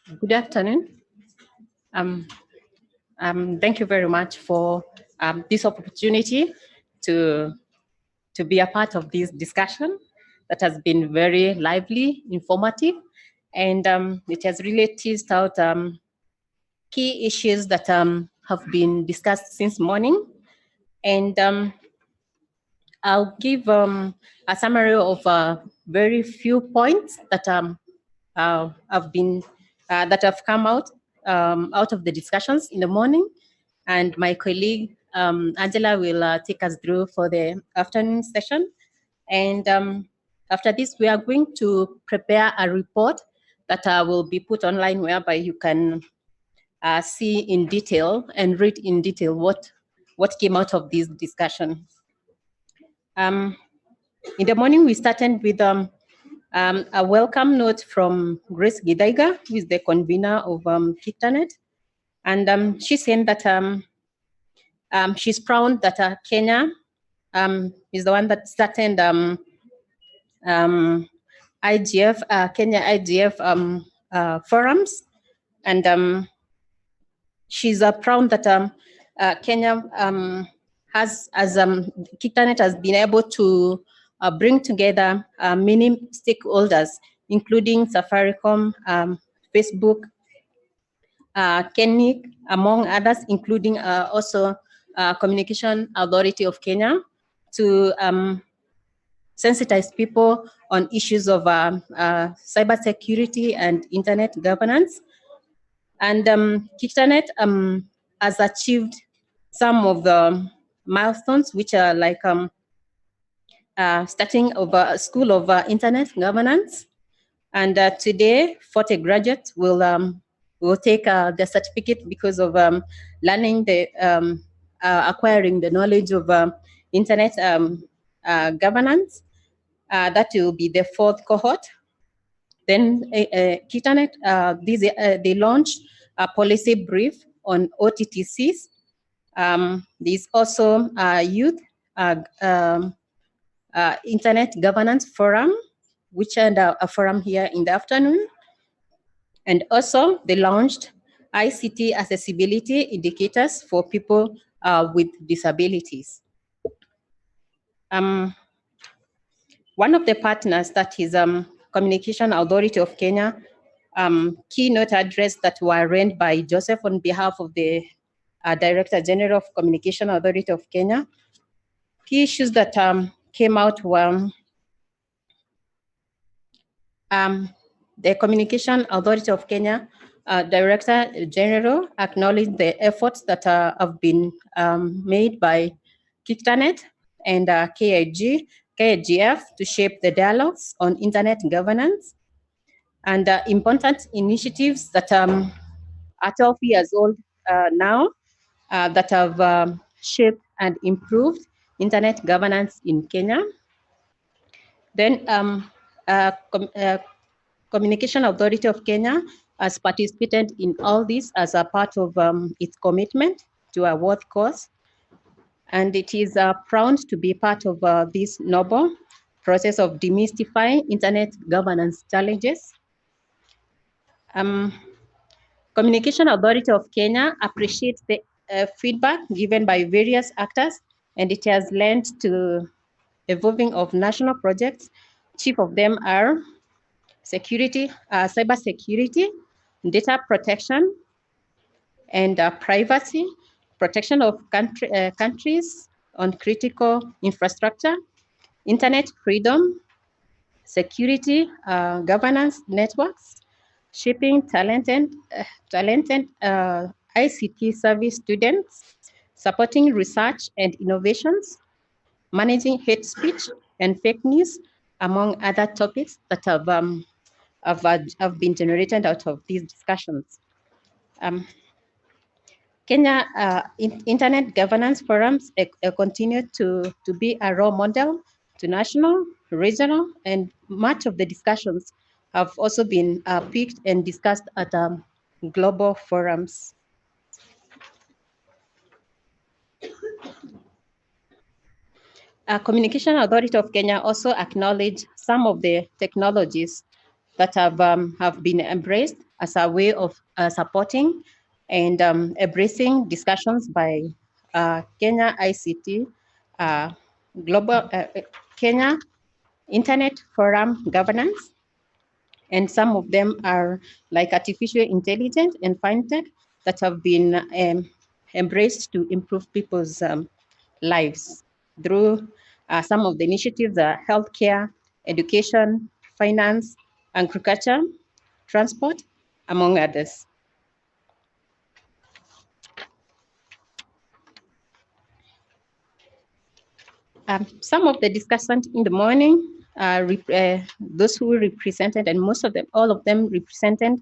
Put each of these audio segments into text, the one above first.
Good afternoon. Thank you very much for this opportunity to be a part of this discussion that has been very lively, informative, and it has really teased out key issues that have been discussed since morning. And I'll give a summary of very few points that that have come out of the discussions in the morning, and my colleague Angela will take us through for the afternoon session. And after this, we are going to prepare a report that will be put online, whereby you can see in detail and read in detail what came out of this discussion. In the morning, we started with a welcome note from Grace Gidaiga, who is the convener of KICTANET. And she's saying that she's proud that Kenya is the one that started IGF, Kenya IGF forums. And she's proud that Kenya has, as KICTANET has been able to bring together many stakeholders, including Safaricom, Facebook, KENIC, among others, including also Communication Authority of Kenya, to sensitize people on issues of cybersecurity and internet governance. And KICTANET has achieved some of the milestones, which are like starting of a school of internet governance. And today, 40 graduates will take the certificate because of learning the acquiring the knowledge of internet governance. That will be the 4th cohort. Then KICTANET, they launched a policy brief on OTTCs. There's also a youth internet governance forum, which had a forum here in the afternoon. And also they launched ICT accessibility indicators for people with disabilities. One of the partners, that is Communication Authority of Kenya, keynote address that were read by Joseph on behalf of the Director General of Communication Authority of Kenya. Key issues that came out were the Communication Authority of Kenya Director General acknowledged the efforts that have been made by KICTANET and KIGF to shape the dialogues on internet governance, and important initiatives that are 12 years old now that have shaped and improved internet governance in Kenya. Then Communication Authority of Kenya has participated in all this as a part of its commitment to a world cause. And it is proud to be part of this noble process of demystifying internet governance challenges. Communication Authority of Kenya appreciates the feedback given by various actors, and it has led to evolving of national projects. Chief of them are security, cybersecurity, data protection, and privacy, protection of countries on critical infrastructure, internet freedom, security, governance networks, shaping talented ICT service students, supporting research and innovations, managing hate speech and fake news, among other topics that have been generated out of these discussions. Kenya Internet Governance Forums continue to be a role model to national, regional, and much of the discussions have also been picked and discussed at global forums. Communication Authority of Kenya also acknowledged some of the technologies that have been embraced as a way of supporting and embracing discussions by Kenya ICT, Global Kenya Internet Forum Governance, and some of them are like artificial intelligence and fintech that have been embraced to improve people's lives through some of the initiatives, healthcare, education, finance, agriculture, transport, among others. Some of the discussants in the morning, those who represented, and most of them, all of them represented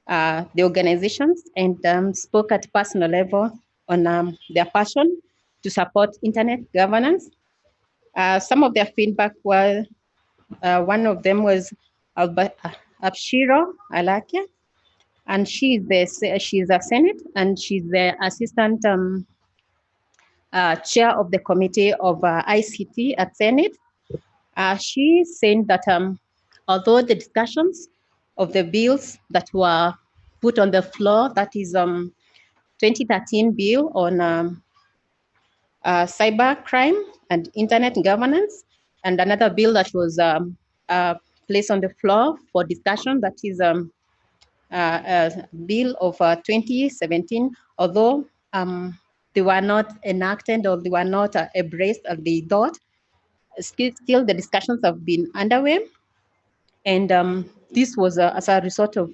the organizations and spoke at personal level on their passion to support internet governance. Some of their feedback was, one of them was Abshiro Alakia, and she's a Senate, and she's the assistant chair of the committee of ICT at Senate. She said that although the discussions of the bills that were put on the floor, that is 2013 bill on cyber crime and internet governance, and another bill that was placed on the floor for discussion, that is bill of 2017, although they were not enacted or they were not embraced as they thought, still the discussions have been underway. And this was as a result of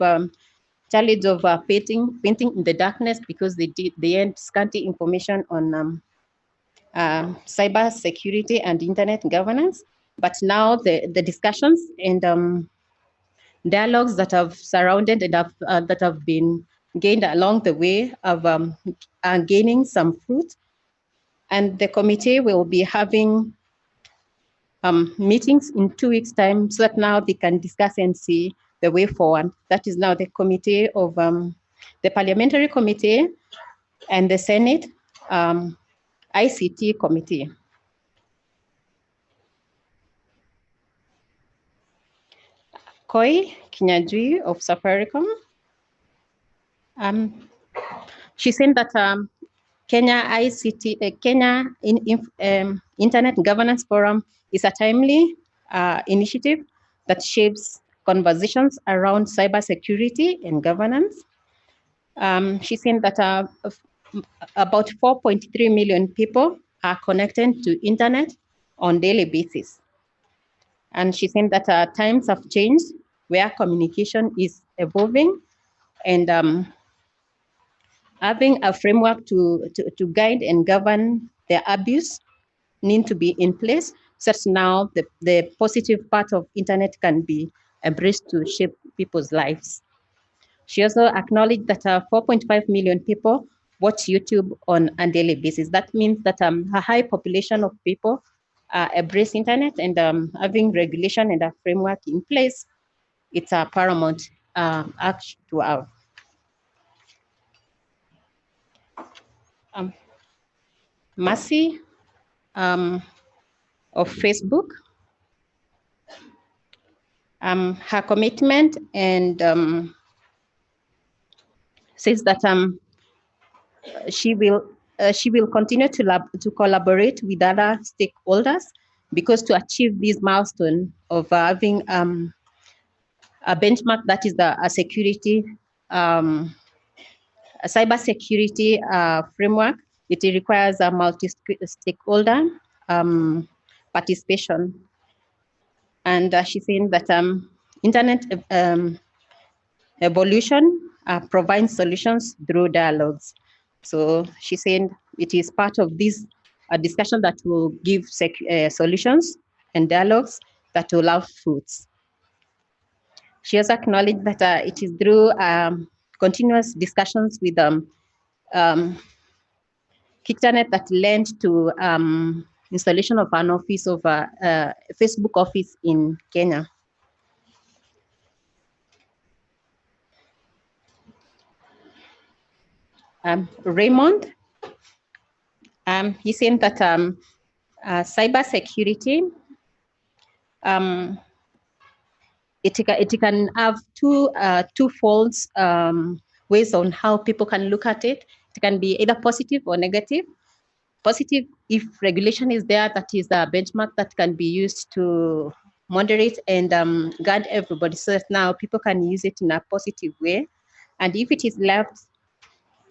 challenge of painting in the darkness, because they had scanty information on cyber security and internet governance. But now the discussions and dialogues that have surrounded and that have been gained along the way of gaining some fruit. And the committee will be having meetings in 2 weeks' time, so that now they can discuss and see the way forward. That is now the committee of the Parliamentary Committee and the Senate ICT Committee. Koi Kinyajui of Safaricom. She said that Kenya ICT, Kenya Internet Governance Forum is a timely initiative that shapes conversations around cybersecurity and governance. She said that about 4.3 million people are connected to internet on daily basis. And she said that times have changed, where communication is evolving, and having a framework to guide and govern the abuse need to be in place, such now the positive part of internet can be embraced to shape people's lives. She also acknowledged that 4.5 million people watch YouTube on a daily basis. That means that a high population of people embrace internet, and having regulation and a framework in place, it's a paramount act to have. Mercy of Facebook, her commitment, and says that she will continue to collaborate with other stakeholders, because to achieve this milestone of having a benchmark that is a security, a cyber security framework, it requires a multi-stakeholder participation. And she's saying that internet evolution provides solutions through dialogues. So she's saying it is part of this discussion that will give solutions and dialogues that will have fruits. She has acknowledged that it is through continuous discussions with Kictanet that led to installation of an office of Facebook office in Kenya. Raymond, he said that cyber security it can have two folds ways on how people can look at it. It can be either positive or negative. Positive, if regulation is there, that is a benchmark that can be used to moderate and guide everybody, so that now people can use it in a positive way. And if it is left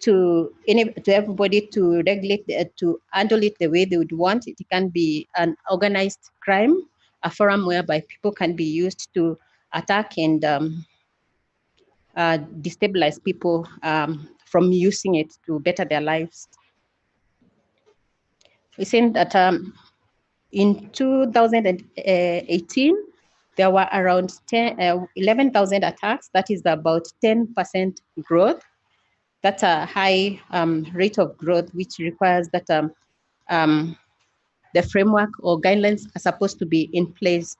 to everybody to regulate, to handle it the way they would want, it can be an organized crime, a forum whereby people can be used to attack and destabilize people from using it to better their lives. We think that in 2018, there were around 11,000 attacks. That is about 10% growth. That's a high rate of growth, which requires that the framework or guidelines are supposed to be in place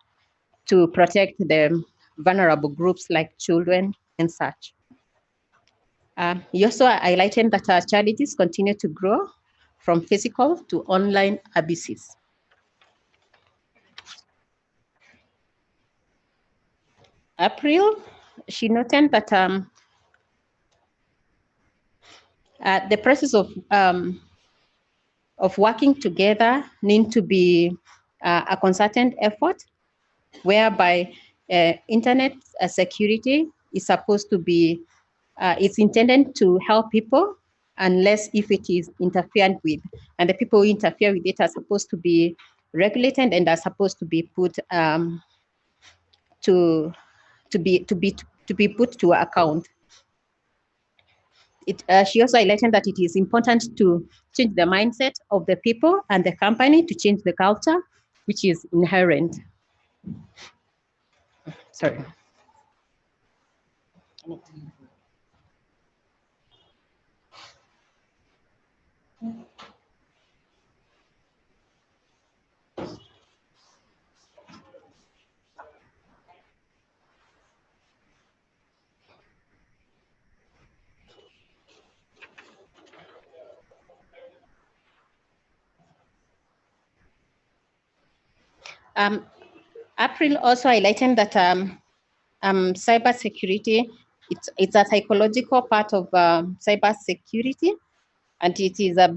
to protect the vulnerable groups like children and such. You also highlighted that charities continue to grow from physical to online abuses. April, she noted that the process of working together need to be a concerted effort, whereby internet security is supposed to be, it's intended to help people unless if it is interfered with, and the people who interfere with it are supposed to be regulated and are supposed to be put to be put to account. She also highlighted that it is important to change the mindset of the people and the company to change the culture, which is inherent. Sorry. April also highlighted that cyber security, it's a psychological part of cyber security, and it's a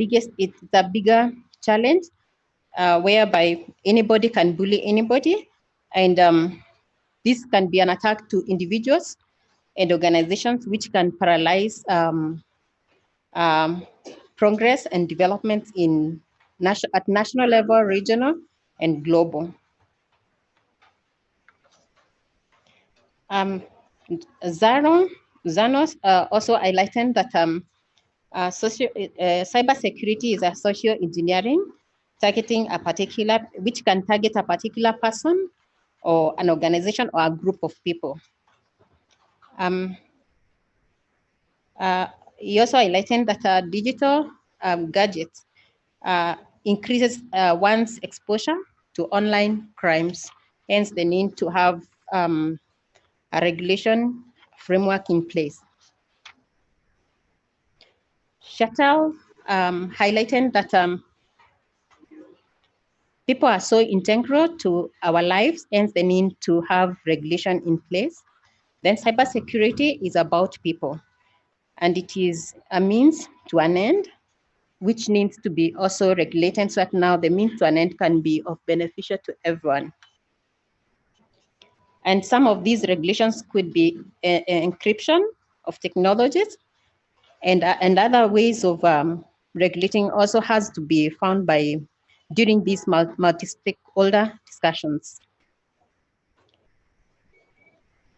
bigger challenge whereby anybody can bully anybody, and this can be an attack to individuals and organizations, which can paralyze progress and development at national level, regional, and global. Zanos also highlighted that cybersecurity is a social engineering targeting which can target a particular person or an organization or a group of people. He also highlighted that digital gadgets increases one's exposure to online crimes, hence the need to have a regulation framework in place. Shuttle highlighted that people are so integral to our lives, hence the need to have regulation in place. Then cybersecurity is about people, and it is a means to an end, which needs to be also regulated so that now the means to an end can be of beneficial to everyone. And some of these regulations could be encryption of technologies, and other ways of regulating also has to be found during these multi-stakeholder discussions.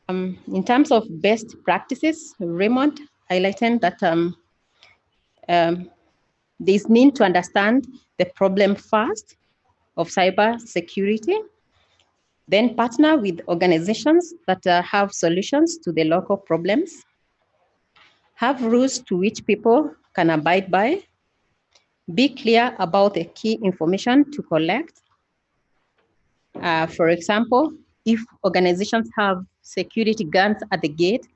In terms of best practices, Raymond highlighted that there's need to understand the problem first of cyber security, then partner with organizations that have solutions to the local problems, have rules to which people can abide by, be clear about the key information to collect. For example, if organizations have security guards at the gate,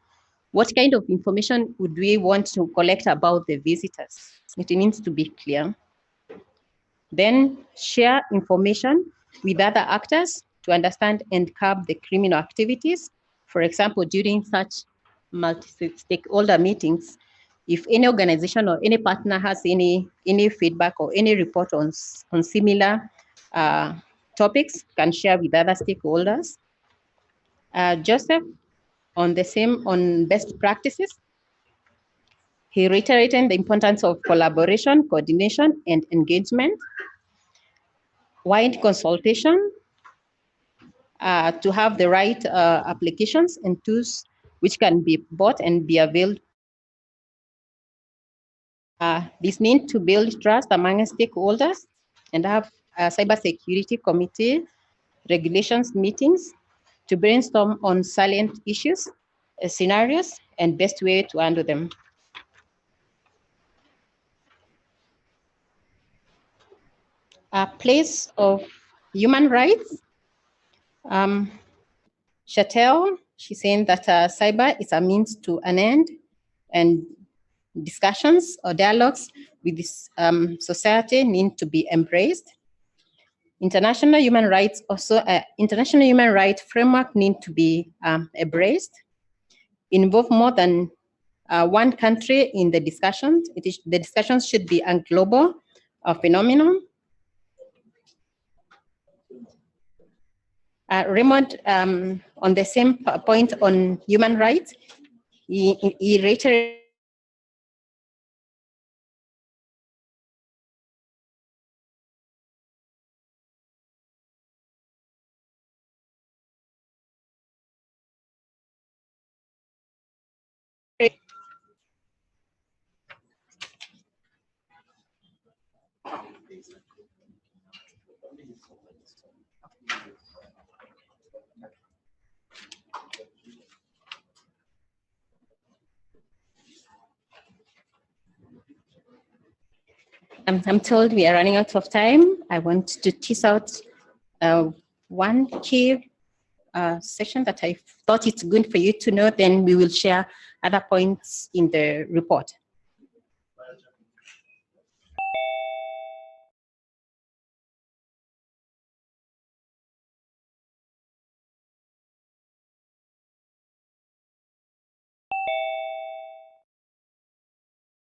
what kind of information would we want to collect about the visitors? It needs to be clear. Then share information with other actors to understand and curb the criminal activities For example, during such multi-stakeholder meetings, if any organization or any partner has any feedback or any report on similar topics, can share with other stakeholders. Joseph, on best practices, he reiterated the importance of collaboration, coordination, and engagement, wide consultation, to have the right applications and tools which can be bought and be availed. This need to build trust among stakeholders and have a cybersecurity committee regulations meetings to brainstorm on salient issues, scenarios, and best way to handle them. A place of human rights. Chattel, she's saying that cyber is a means to an end, and discussions or dialogues with this society need to be embraced. International human rights international human rights framework need to be embraced. Involve more than one country in the discussions. The discussions should be a global phenomenon. Raymond, on the same point on human rights, he reiterated I'm told we are running out of time. I want to tease out one key session that I thought it's good for you to know, then we will share other points in the report.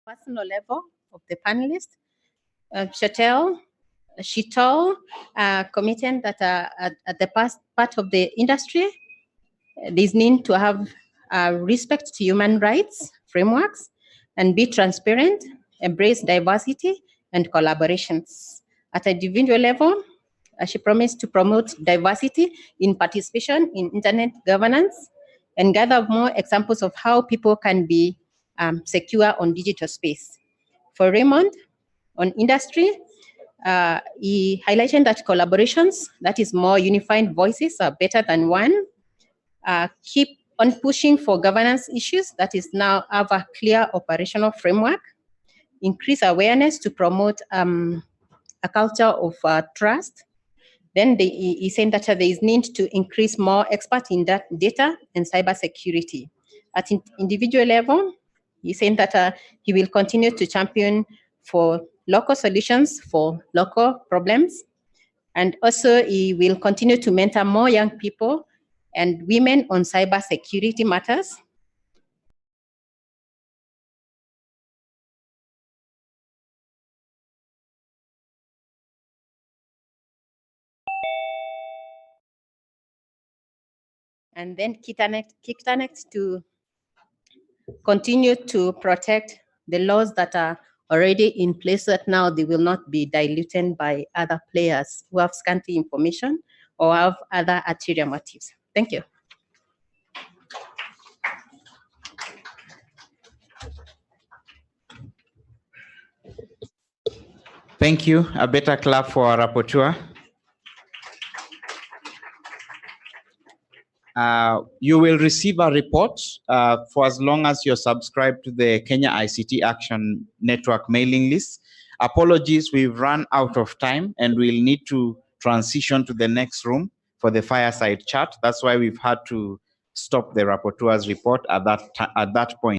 Personal level of the panelists, Sheetal, committed that at the part of the industry, there's need to have respect to human rights frameworks and be transparent, embrace diversity and collaborations. At an individual level, she promised to promote diversity in participation in internet governance and gather more examples of how people can be secure on digital space. For Raymond, on industry, he highlighted that collaborations, that is more unified voices, are better than one. Keep on pushing for governance issues, that is now have a clear operational framework. Increase awareness to promote a culture of trust. Then he said that there is need to increase more expert in that data and cybersecurity. At individual level, he's saying that he will continue to champion for local solutions for local problems. And also he will continue to mentor more young people and women on cybersecurity matters. And then Kictanext to continue to protect the laws that are already in place, that now they will not be diluted by other players who have scanty information or have other ulterior motives. Thank you. Thank you. A better clap for our rapporteur. You will receive a report for as long as you're subscribed to the Kenya ICT Action Network mailing list. Apologies, we've run out of time and we'll need to transition to the next room for the fireside chat. That's why we've had to stop the rapporteur's report at that point.